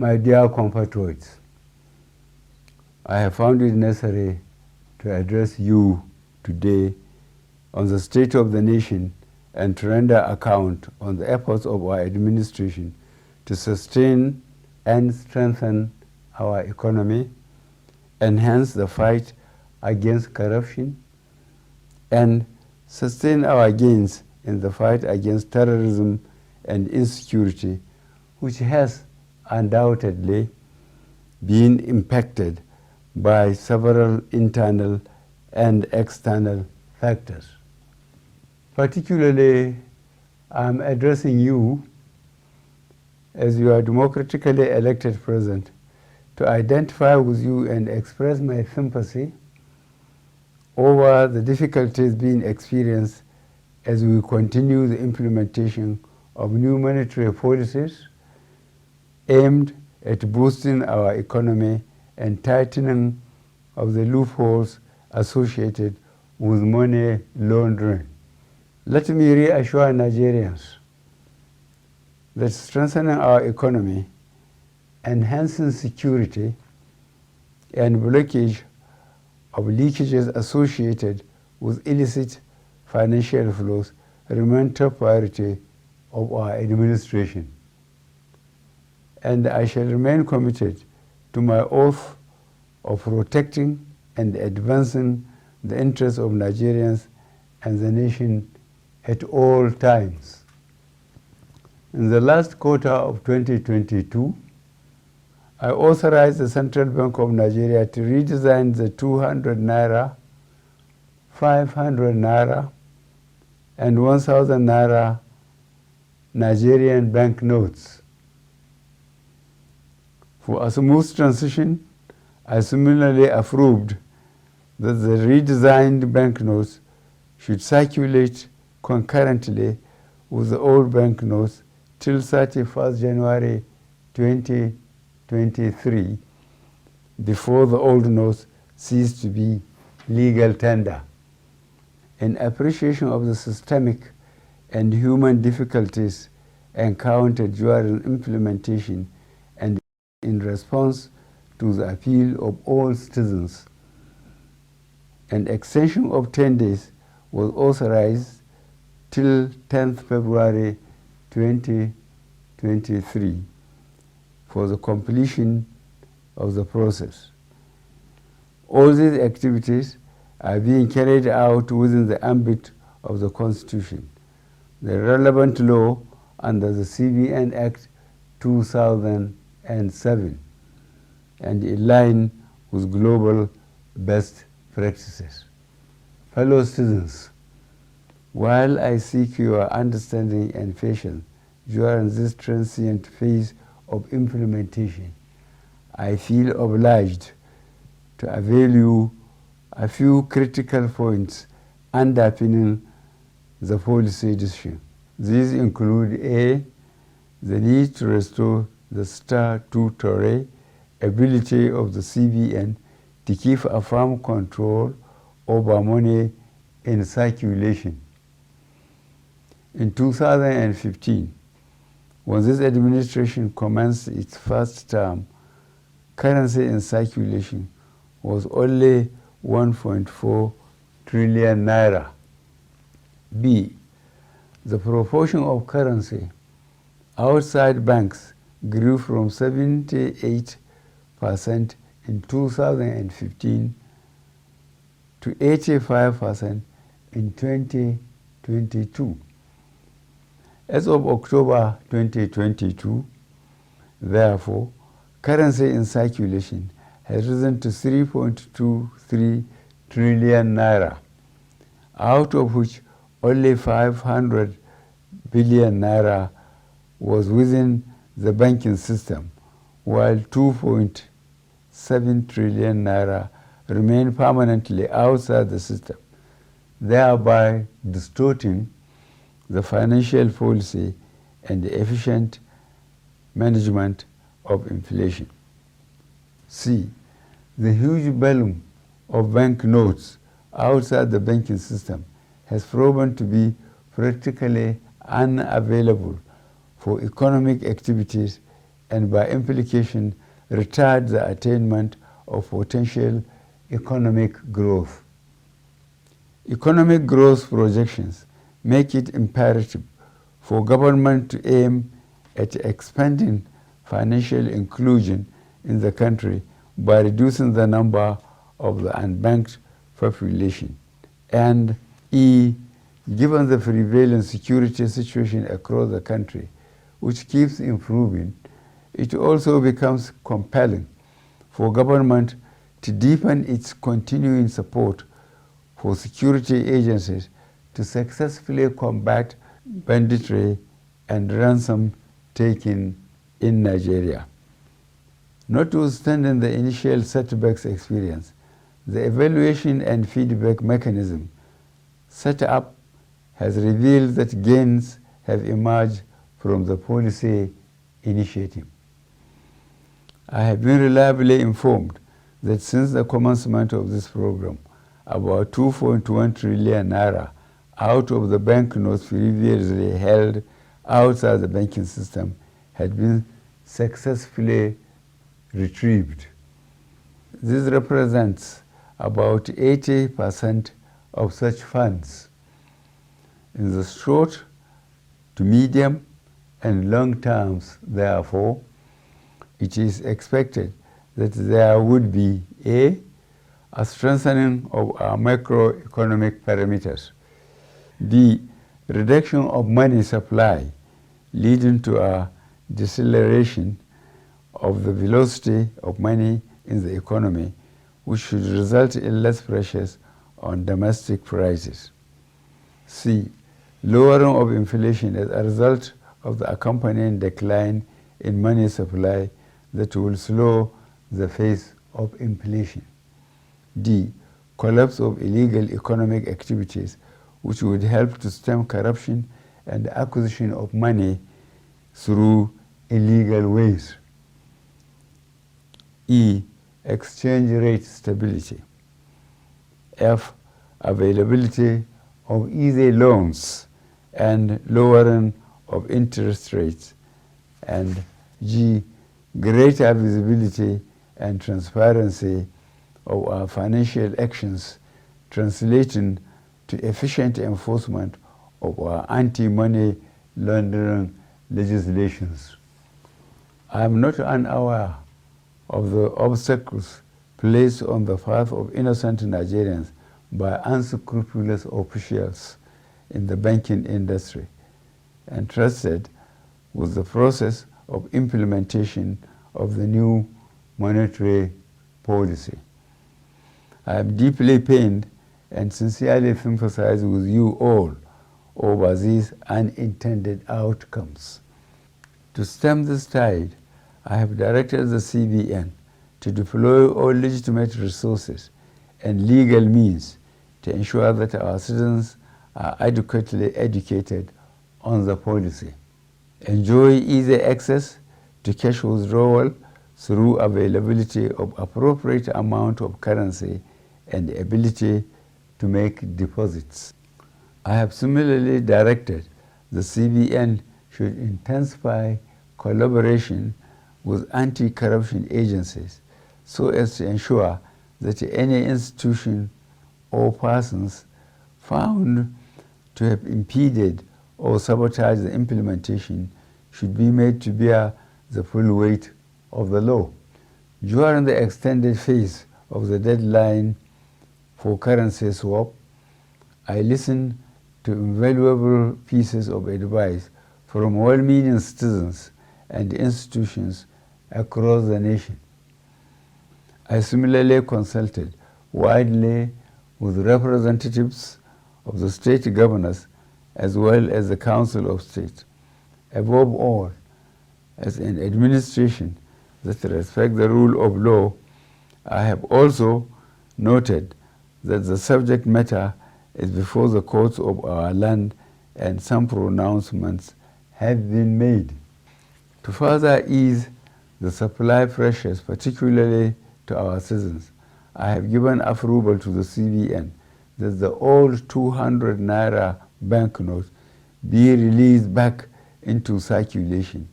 My dear compatriots, I have found it necessary to address you today on the state of the nation and to render account on the efforts of our administration to sustain and strengthen our economy, enhance the fight against corruption, and sustain our gains in the fight against terrorism and insecurity, which has undoubtedly been impacted by several internal and external factors. Particularly, I'm addressing you as your democratically elected president to identify with you and express my sympathy over the difficulties being experienced as we continue the implementation of new monetary policies aimed at boosting our economy and tightening of the loopholes associated with money laundering. Let me reassure Nigerians that strengthening our economy, enhancing security, and blockage of leakages associated with illicit financial flows remain top priority of our administration. And I shall remain committed to my oath of protecting and advancing the interests of Nigerians and the nation at all times. In the last quarter of 2022, I authorized the Central Bank of Nigeria to redesign the 200 naira, 500 naira, and 1,000 naira Nigerian banknotes. For a smooth transition, I similarly approved that the redesigned banknotes should circulate concurrently with the old banknotes till 31st January 2023, before the old notes cease to be legal tender. In appreciation of the systemic and human difficulties encountered during implementation and in response to the appeal of all citizens, an extension of 10 days was authorized till 10th February 2023 for the completion of the process. All these activities are being carried out within the ambit of the Constitution, the relevant law under the CBN Act 2007, and in line with global best practices. Fellow citizens, while I seek your understanding and patience during this transient phase of implementation, I feel obliged to avail you a few critical points underpinning the policy decision. These include A, the need to restore the statutory ability of the CBN to keep a firm control over money in circulation. In 2015, when this administration commenced its first term, currency in circulation was only 1.4 trillion naira. B, the proportion of currency outside banks grew from 78% in 2015 to 85% in 2022. As of October 2022, therefore, currency in circulation has risen to 3.23 trillion naira, out of which only 500 billion naira was within the banking system, while 2.7 trillion naira remain permanently outside the system, thereby distorting the financial policy and the efficient management of inflation. C, the huge volume of bank notes outside the banking system has proven to be practically unavailable for economic activities and by implication retard the attainment of potential economic growth. Economic growth projections make it imperative for government to aim at expanding financial inclusion in the country by reducing the number of the unbanked population. And E, given the prevailing security situation across the country, which keeps improving, it also becomes compelling for government to deepen its continuing support for security agencies to successfully combat banditry and ransom taking in Nigeria. Notwithstanding the initial setbacks experience, the evaluation and feedback mechanism set up has revealed that gains have emerged from the policy initiative. I have been reliably informed that since the commencement of this program, about 2.1 trillion naira out of the banknotes previously held outside the banking system had been successfully retrieved. This represents about 80% of such funds. In the short to medium and long terms, therefore, it is expected that there would be a strengthening of our macroeconomic parameters, B, reduction of money supply leading to a deceleration of the velocity of money in the economy, which should result in less pressures on domestic prices. C, lowering of inflation as a result of the accompanying decline in money supply that will slow the pace of inflation. D, collapse of illegal economic activities which would help to stem corruption and the acquisition of money through illegal ways. E, exchange rate stability. F, availability of easy loans and lowering of interest rates. And G, greater visibility and transparency of our financial actions, translating to efficient enforcement of our anti-money laundering legislations. I am not unaware of the obstacles placed on the path of innocent Nigerians by unscrupulous officials in the banking industry, entrusted with the process of implementation of the new monetary policy. I am deeply pained and sincerely sympathize with you all over these unintended outcomes. To stem this tide, I have directed the CBN to deploy all legitimate resources and legal means to ensure that our citizens are adequately educated on the policy, enjoy easy access to cash withdrawal through availability of appropriate amount of currency and the ability to make deposits. I have similarly directed the CBN should intensify collaboration with anti-corruption agencies so as to ensure that any institution or persons found to have impeded or sabotaged the implementation should be made to bear the full weight of the law. During the extended phase of the deadline for currency swap, I listened to invaluable pieces of advice from well-meaning citizens and institutions across the nation. I similarly consulted widely with representatives of the state governors as well as the Council of State. Above all, as an administration that respects the rule of law, I have also noted that the subject matter is before the courts of our land and some pronouncements have been made. To further ease the supply pressures, particularly to our citizens, I have given approval to the CBN that the old 200 naira banknotes be released back into circulation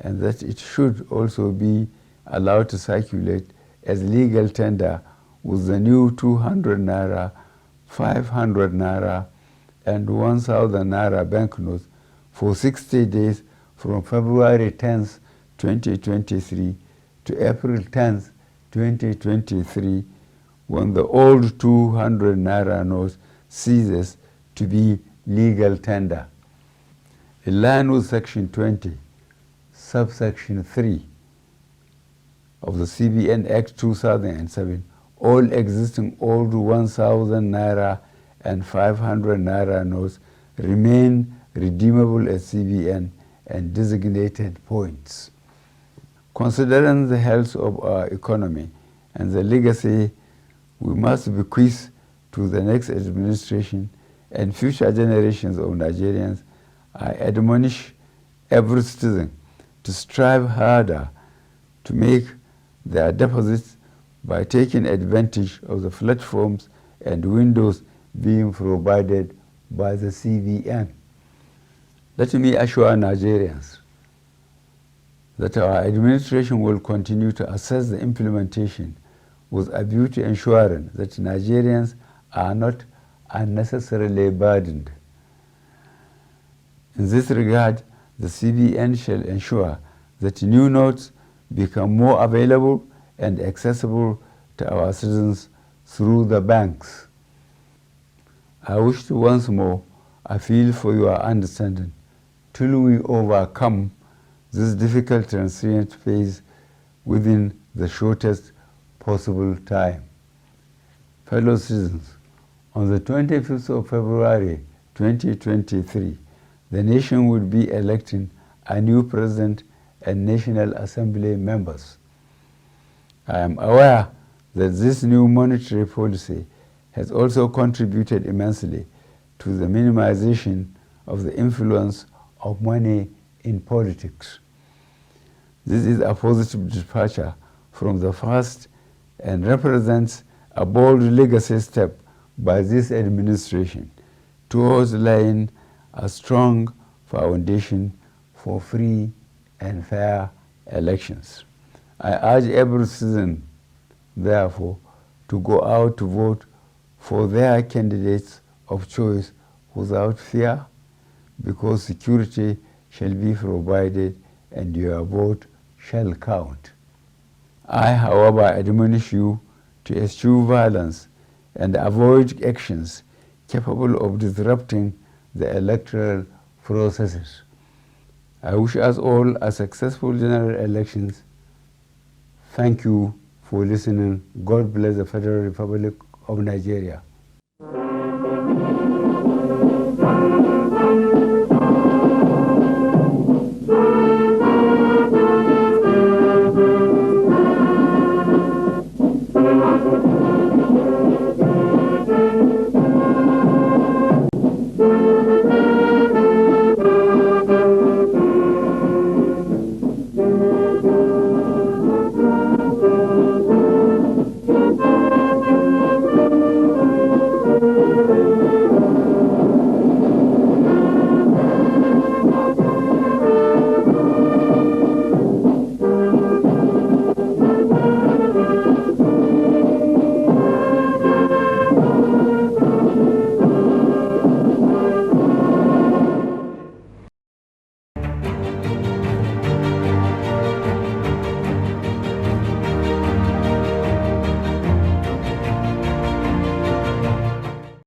and that it should also be allowed to circulate as legal tender with the new 200 naira, 500 naira, and 1000 naira banknotes for 60 days from February 10th, 2023 to April 10th, 2023, when the old 200 naira note ceases to be legal tender. In line with Section 20, subsection 3 of the CBN Act 2007, all existing old 1000 naira and 500 naira notes remain redeemable at CBN and designated points. Considering the health of our economy and the legacy we must bequeath to the next administration and future generations of Nigerians, I admonish every citizen to strive harder to make their deposits by taking advantage of the platforms and windows being provided by the CBN. Let me assure Nigerians that our administration will continue to assess the implementation with a view to ensuring that Nigerians are not unnecessarily burdened. In this regard, the CBN shall ensure that new notes become more available and accessible to our citizens through the banks. I wish to once more appeal for your understanding till we overcome this difficult transient phase within the shortest possible time. Fellow citizens, on the 25th of February 2023, the nation will be electing a new president and National Assembly members. I am aware that this new monetary policy has also contributed immensely to the minimization of the influence of money in politics. This is a positive departure from the past and represents a bold legacy step by this administration towards laying a strong foundation for free and fair elections. I urge every citizen, therefore, to go out to vote for their candidates of choice without fear, because security shall be provided and your vote shall count. I, however, admonish you to eschew violence and avoid actions capable of disrupting the electoral processes. I wish us all a successful general elections. Thank you for listening. God bless the Federal Republic of Nigeria.